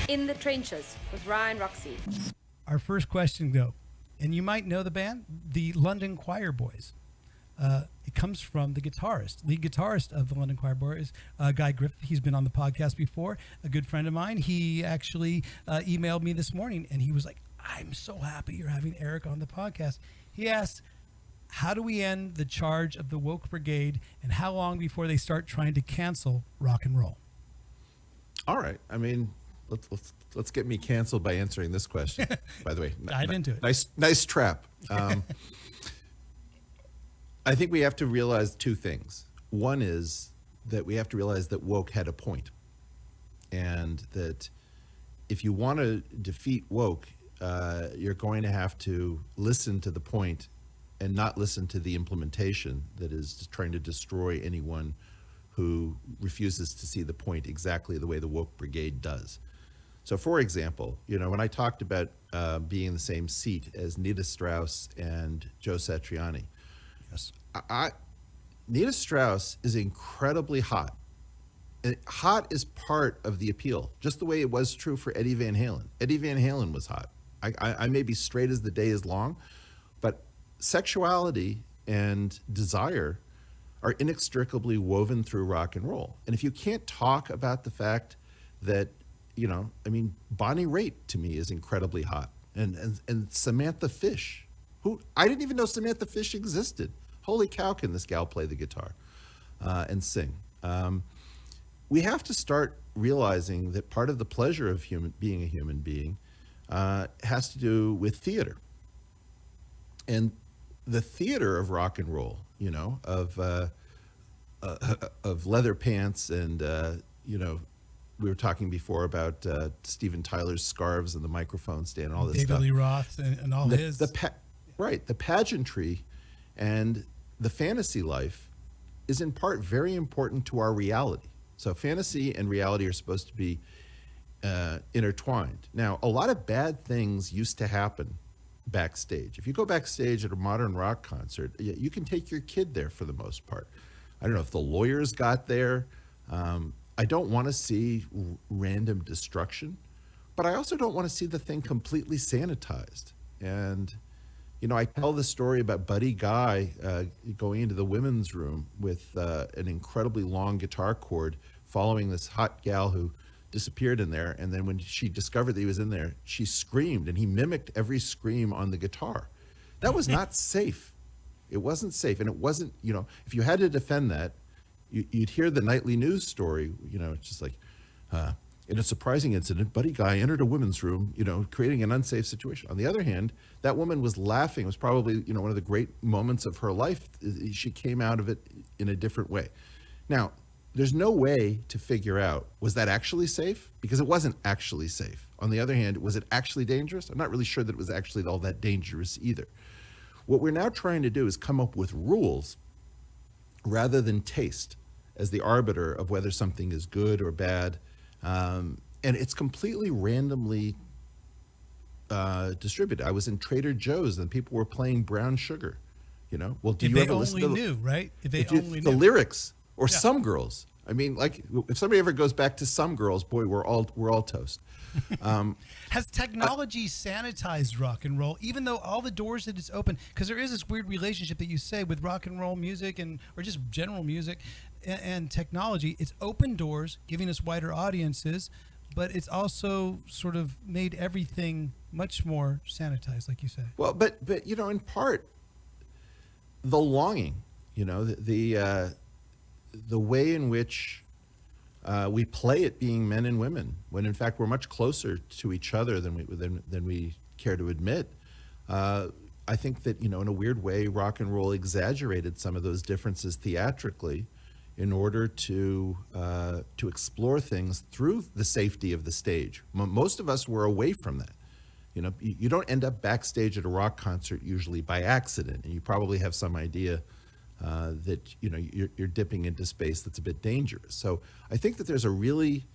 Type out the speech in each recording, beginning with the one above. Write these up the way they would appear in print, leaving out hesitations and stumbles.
In the Trenches with Ryan Roxie. Our first question, though, and you might know the band, the London Quireboys. It comes from the guitarist, lead guitarist of the London Quireboys, Guy Griffin. He's been on the podcast before, a good friend of mine. He actually emailed me this morning, and he was like, I'm so happy you're having Eric on the podcast. He asked, how do we end the charge of the woke brigade, and how long before they start trying to cancel rock and roll? All right. I mean, let's get me canceled by answering this question. By the way, dive into it. Nice trap. I think we have to realize two things. One is that we have to realize that woke had a point, and that if you want to defeat woke, you're going to have to listen to the point and not listen to the implementation that is trying to destroy anyone who refuses to see the point exactly the way the woke brigade does. So, for example, when I talked about being in the same seat as Nita Strauss and Joe Satriani, Yes. Nita Strauss is incredibly hot. And hot is part of the appeal, just the way it was true for Eddie Van Halen. Eddie Van Halen was hot. I may be straight as the day is long, but sexuality and desire are inextricably woven through rock and roll. And if you can't talk about the fact that, Bonnie Raitt to me is incredibly hot. And Samantha Fish, who I didn't even know Samantha Fish existed. Holy cow, can this gal play the guitar and sing? We have to start realizing that part of the pleasure of being a human being has to do with theater. And the theater of rock and roll, of leather pants and, we were talking before about Steven Tyler's scarves and the microphone stand and all this David stuff. Lee Roth and all his. Right. The pageantry and the fantasy life is in part very important to our reality. So fantasy and reality are supposed to be intertwined. Now, a lot of bad things used to happen backstage. If you go backstage at a modern rock concert, you can take your kid there for the most part. I don't know if the lawyers got there. I don't want to see random destruction, but I also don't want to see the thing completely sanitized. And, I tell the story about Buddy Guy going into the women's room with an incredibly long guitar cord, following this hot gal who disappeared in there. And then when she discovered that he was in there, she screamed, and he mimicked every scream on the guitar. That was not safe. It wasn't safe. And it wasn't, if you had to defend that, you'd hear the nightly news story, it's just like, in a surprising incident, Buddy Guy entered a women's room, creating an unsafe situation. On the other hand, that woman was laughing. It was probably, one of the great moments of her life. She came out of it in a different way. Now, there's no way to figure out, was that actually safe? Because it wasn't actually safe. On the other hand, was it actually dangerous? I'm not really sure that it was actually all that dangerous either. What we're now trying to do is come up with rules rather than taste as the arbiter of whether something is good or bad. And it's completely randomly distributed. I was in Trader Joe's and people were playing Brown Sugar. Well, do if you they ever listen to knew, right? If they only the knew lyrics or Yeah. Some Girls? I mean, like if somebody ever goes back to Some Girls, boy, we're all toast. Has technology sanitized rock and roll, even though all the doors that it's open? Because there is this weird relationship that you say with rock and roll music or just general music and technology. It's open doors, giving us wider audiences, but it's also sort of made everything much more sanitized, like you say. Well, but in part, the longing, the way in which we play at being men and women, when in fact we're much closer to each other than we care to admit. I think that in a weird way, rock and roll exaggerated some of those differences theatrically, in order to explore things through the safety of the stage. Most of us were away from that. You don't end up backstage at a rock concert usually by accident, and you probably have some idea that you're dipping into space that's a bit dangerous. So I think that there's a really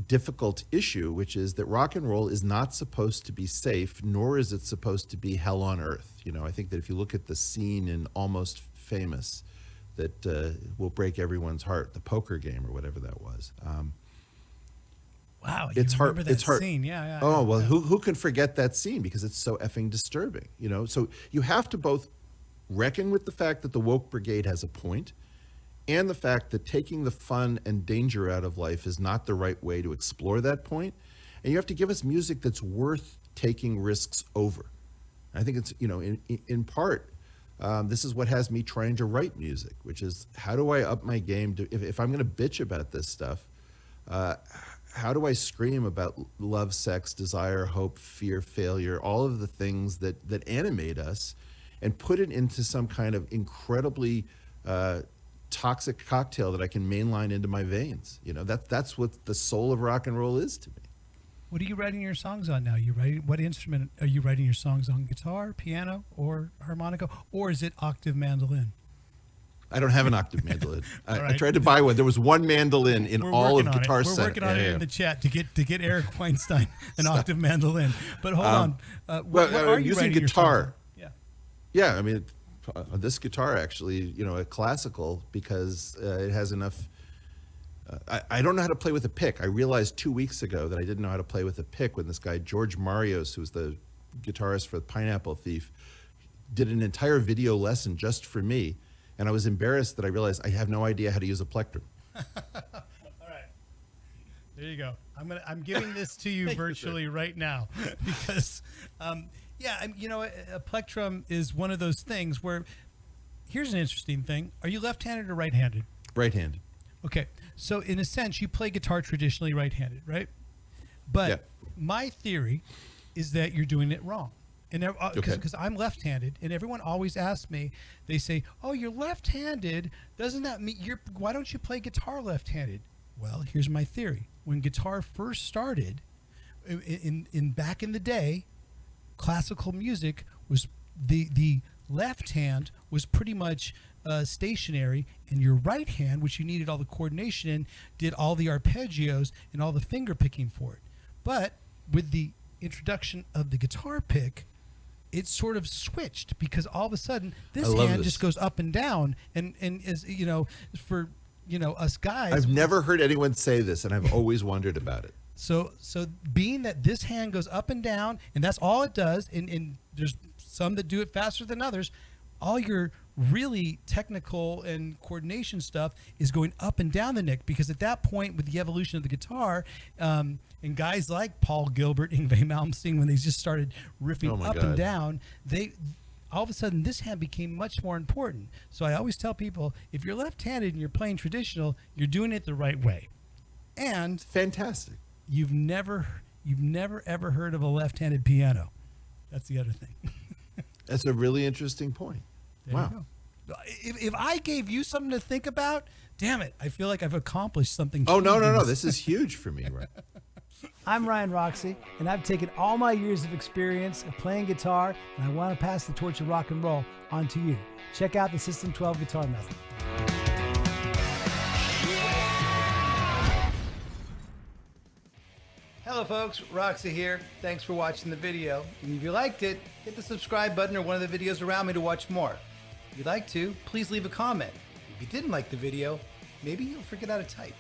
difficult issue, which is that rock and roll is not supposed to be safe, nor is it supposed to be hell on earth. I think that if you look at the scene in Almost Famous, that will break everyone's heart, the poker game or whatever that was. Wow, it's hard. remember that It's hard. scene? Yeah. Oh well, yeah. who can forget that scene because it's so effing disturbing, you know? So you have to both reckon with the fact that the woke brigade has a point, and the fact that taking the fun and danger out of life is not the right way to explore that point. And you have to give us music that's worth taking risks over. I think it's, you know, in part, this is what has me trying to write music, which is how do I up my game to, if I'm going to bitch about this stuff, how do I scream about love, sex, desire, hope, fear, failure, all of the things that animate us, and put it into some kind of incredibly toxic cocktail that I can mainline into my veins. You know, that's what the soul of rock and roll is to me. What are you writing your songs on now? What instrument are you writing your songs on? Guitar, piano, or harmonica, or is it octave mandolin? I don't have an octave mandolin. Right. I tried to buy one. There was one mandolin in all of Guitar Center. We're working on it in the chat to get Eric Weinstein an octave mandolin. But hold on. What are you using writing guitar? Your songs on? Yeah. I mean, this guitar actually, you know, a classical because it has enough. I don't know how to play with a pick. I realized 2 weeks ago that I didn't know how to play with a pick when this guy George Marios, who's the guitarist for Pineapple Thief, did an entire video lesson just for me. And I was embarrassed that I realized I have no idea how to use a plectrum. All right, there you go. I'm giving this to you virtually right now because, you know, a plectrum is one of those things where. Here's an interesting thing: are you left-handed or right-handed? Right-handed. Okay, so in a sense, you play guitar traditionally right-handed, right? But Yeah. my theory is that you're doing it wrong. And because I'm left-handed, and everyone always asks me, they say, "Oh, you're left-handed. Doesn't that mean why don't you play guitar left-handed?" Well, here's my theory. When guitar first started, in back in the day, classical music was the left hand was pretty much stationary, and your right hand, which you needed all the coordination in, did all the arpeggios and all the finger picking for it. But with the introduction of the guitar pick, it sort of switched because all of a sudden this hand just goes up and down, and as you know, for us guys, I've never heard anyone say this, and I've always wondered about it. So being that this hand goes up and down, and that's all it does, and there's some that do it faster than others, all your really technical and coordination stuff is going up and down the neck, because at that point with the evolution of the guitar, and guys like Paul Gilbert, Yngwie Malmsteen, when they just started riffing up and down, they all of a sudden this hand became much more important. So I always tell people, if you're left-handed and you're playing traditional, you're doing it the right way. And fantastic. You've never ever heard of a left-handed piano. That's the other thing. That's a really interesting point. Wow. If I gave you something to think about, damn it, I feel like I've accomplished something. Oh, no. This is huge for me, right? I'm Ryan Roxie, and I've taken all my years of experience of playing guitar, and I want to pass the torch of rock and roll on to you. Check out the System 12 Guitar Method. Hello folks, Roxie here. Thanks for watching the video. And if you liked it, hit the subscribe button or one of the videos around me to watch more. If you'd like to, please leave a comment. If you didn't like the video, maybe you'll forget how to type.